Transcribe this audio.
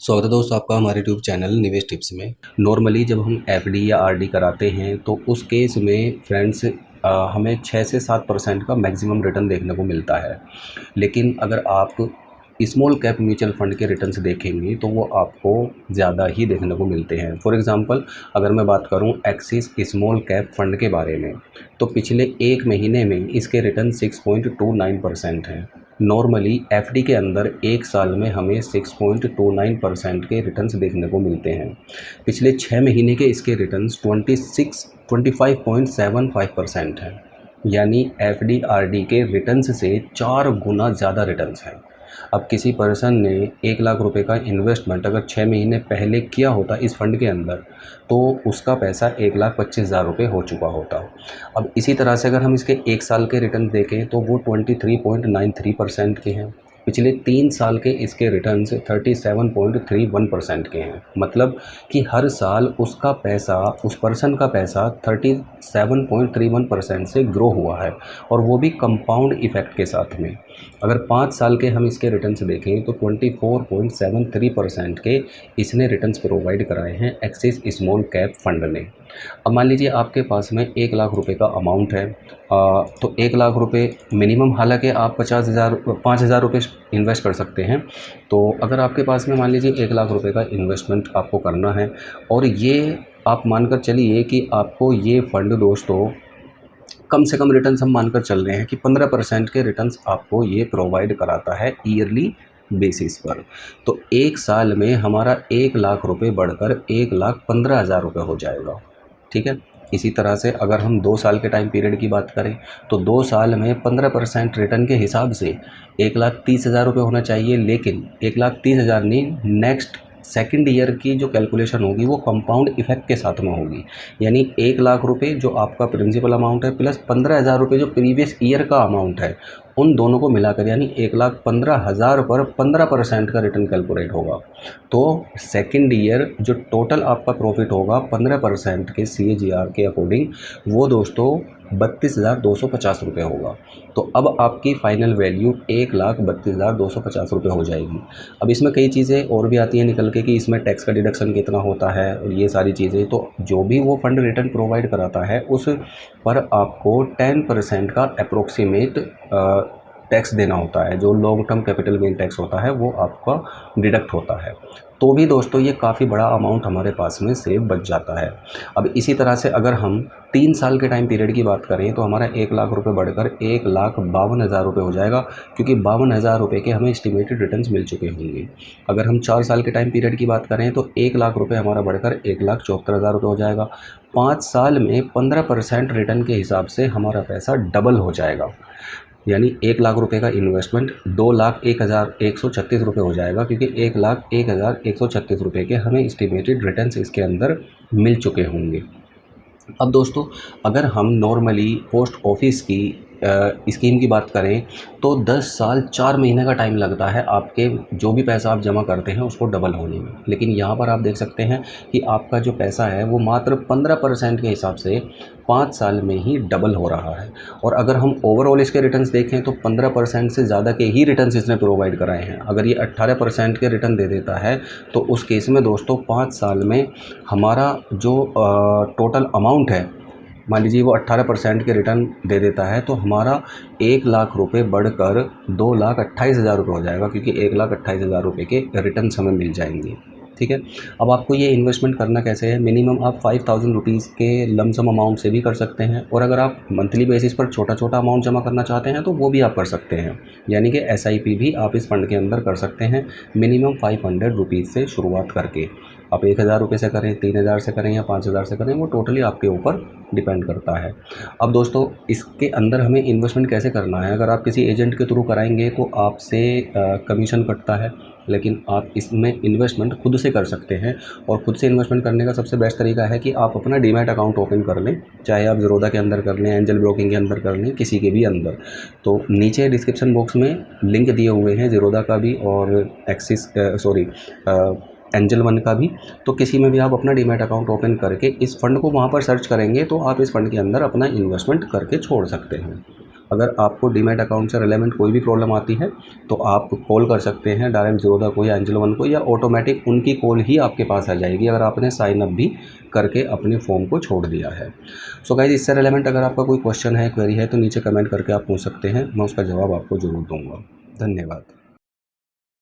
स्वागत है दोस्तों आपका हमारे यूट्यूब चैनल निवेश टिप्स में। नॉर्मली जब हम एफडी या आरडी कराते हैं तो उस केस में फ्रेंड्स हमें 6 से 7% का मैक्सिमम रिटर्न देखने को मिलता है। लेकिन अगर आप स्मॉल कैप म्यूचुअल फंड के रिटर्न्स देखेंगे तो वो आपको ज़्यादा ही देखने को मिलते हैं। फॉर एग्जांपल अगर मैं बात करूं एक्सिस स्मॉल कैप फंड के बारे में तो पिछले एक महीने में इसके रिटर्न 6.29% हैं। नॉर्मली एफडी के अंदर एक साल में हमें 6.29% के रिटर्न्स देखने को मिलते हैं। पिछले 6 महीने के इसके रिटर्न्स 25.75% हैं। यानी एफडी आरडी के रिटर्न्स से 4 गुना ज़्यादा रिटर्न्स हैं। अब किसी पर्सन ने 1 लाख रुपए का इन्वेस्टमेंट अगर 6 महीने पहले किया होता इस फंड के अंदर तो उसका पैसा 1,25,000 रुपये हो चुका होता। अब इसी तरह से अगर हम इसके 1 साल के रिटर्न देखें तो वो 23.93% के हैं। पिछले 3 साल के इसके रिटर्न्स 37.31% के हैं। मतलब कि हर साल उसका पैसा उस पर्सन का पैसा 37.31% से ग्रो हुआ है और वो भी कंपाउंड इफ़ेक्ट के साथ में। अगर 5 साल के हम इसके रिटर्न्स देखें तो 24.73% के इसने रिटर्न्स प्रोवाइड कराए हैं एक्सिस स्मॉल कैप फंड ने। अब मान लीजिए आपके पास में 1 लाख रुपए का अमाउंट है तो 1 लाख रुपए मिनिमम, हालांकि आप 5,000 रुपये इन्वेस्ट कर सकते हैं। तो अगर आपके पास में मान लीजिए 1 लाख रुपए का इन्वेस्टमेंट आपको करना है और ये आप मानकर चलिए कि आपको ये फंड दोस्तों कम से कम रिटर्न्स हम मानकर चल रहे हैं कि 15% के रिटर्न्स आपको ये प्रोवाइड कराता है ईयरली बेसिस पर। तो एक साल में हमारा 1 लाख रुपए बढ़कर 1,15,000 रुपये हो जाएगा। ठीक है। इसी तरह से अगर हम 2 साल के टाइम पीरियड की बात करें तो 2 साल में 15% रिटर्न के हिसाब से 1,30,000 रुपये होना चाहिए। लेकिन 1,30,000 नहीं, नेक्स्ट सेकंड ईयर की जो कैलकुलेशन होगी वो कंपाउंड इफेक्ट के साथ में होगी। यानी 1 लाख रुपए जो आपका प्रिंसिपल अमाउंट है प्लस 15,000 रुपये जो प्रीवियस ईयर का अमाउंट है, उन दोनों को मिलाकर यानी 1,15,000 पर 15% का रिटर्न कैलकुलेट होगा। तो सेकंड ईयर जो टोटल आपका प्रॉफिट होगा 15% के CAGR के अकॉर्डिंग वो दोस्तों 32,250 रुपये होगा। तो अब आपकी फ़ाइनल वैल्यू 1,32,250 रुपये हो जाएगी। अब इसमें कई चीज़ें और भी आती हैं निकल के कि इसमें टैक्स का डिडक्शन कितना होता है और ये सारी चीज़ें। तो जो भी वो फंड रिटर्न प्रोवाइड कराता है उस पर आपको 10% का अप्रोक्सीमेट टैक्स देना होता है। जो long term capital gain tax होता है वो आपका डिडक्ट होता है। तो भी दोस्तों ये काफ़ी बड़ा अमाउंट हमारे पास में सेव बच जाता है। अब इसी तरह से अगर हम 3 साल के टाइम पीरियड की बात करें तो हमारा 1 लाख रुपये बढ़कर 1,52,000 रुपये हो जाएगा, क्योंकि 52,000 रुपये के हमें एस्टिमेटेड रिटर्न्स मिल चुके होंगे। अगर हम 4 साल के टाइम पीरियड की बात करें तो 1 लाख रुपये हमारा बढ़कर 1,74,000 रुपये हो जाएगा। 5 साल में 15% रिटर्न के हिसाब से हमारा पैसा डबल हो जाएगा। यानी 1 लाख रुपए का इन्वेस्टमेंट 2,01,136 रुपये हो जाएगा, क्योंकि 1,01,136 रुपये के हमें एस्टिमेटेड रिटर्न्स इसके अंदर मिल चुके होंगे। अब दोस्तों अगर हम नॉर्मली पोस्ट ऑफिस की स्कीम की बात करें तो 10 साल 4 महीने का टाइम लगता है आपके जो भी पैसा आप जमा करते हैं उसको डबल होने में। लेकिन यहाँ पर आप देख सकते हैं कि आपका जो पैसा है वो मात्र 15% के हिसाब से 5 साल में ही डबल हो रहा है। और अगर हम ओवरऑल इसके रिटर्न्स देखें तो 15% से ज़्यादा के ही रिटर्न्स इसने प्रोवाइड कराए हैं। अगर ये 18% के रिटर्न दे देता है तो उस केस में दोस्तों 5 साल में हमारा जो टोटल अमाउंट है, मान लीजिए वो 18% के रिटर्न दे देता है, तो हमारा 1 लाख रुपये बढ़कर 2,28,000 रुपये हो जाएगा, क्योंकि 1,28,000 रुपये के रिटर्न्स हमें मिल जाएंगे। ठीक है। अब आपको ये इन्वेस्टमेंट करना कैसे है, मिनिमम आप 5,000 रुपीज़ के लमसम अमाउंट से भी कर सकते हैं, और अगर आप मंथली बेसिस पर छोटा छोटा अमाउंट जमा करना चाहते हैं तो वो भी आप कर सकते हैं। यानी कि SIP भी आप इस फंड के अंदर कर सकते हैं, मिनिमम 500 रुपीज़ से शुरुआत करके। आप 1,000 रुपये से करें, 3,000 से करें या 5,000 से करें, वो टोटली आपके ऊपर डिपेंड करता है। अब दोस्तों इसके अंदर हमें इन्वेस्टमेंट कैसे करना है, अगर आप किसी एजेंट के थ्रू कराएंगे तो आपसे कमीशन कटता है, लेकिन आप इसमें इन्वेस्टमेंट खुद से कर सकते हैं। और खुद से इन्वेस्टमेंट करने का सबसे बेस्ट तरीका है कि आप अपना डीमैट अकाउंट ओपन कर लें, चाहे आप ज़ीरोधा के अंदर कर लें, एंजल ब्रोकिंग के अंदर कर लें, किसी के भी अंदर। तो नीचे डिस्क्रिप्शन बॉक्स में लिंक दिए हुए हैं ज़ीरोधा का भी और एंजल वन का भी। तो किसी में भी आप अपना डीमैट अकाउंट ओपन करके इस फंड को वहाँ पर सर्च करेंगे तो आप इस फंड के अंदर अपना इन्वेस्टमेंट करके छोड़ सकते हैं। अगर आपको डीमैट अकाउंट से रिलेवेंट कोई भी प्रॉब्लम आती है तो आप कॉल कर सकते हैं डायरेक्ट ज़ीरोधा को या एंजल वन को, या ऑटोमेटिक उनकी कॉल ही आपके पास आ जाएगी अगर आपने साइन अप भी करके अपने फॉर्म को छोड़ दिया है। सो गाइज, इससे रिलेवेंट अगर आपका कोई क्वेश्चन है, क्वेरी है, तो नीचे कमेंट करके आप पूछ सकते हैं, मैं उसका जवाब आपको ज़रूर दूँगा। धन्यवाद।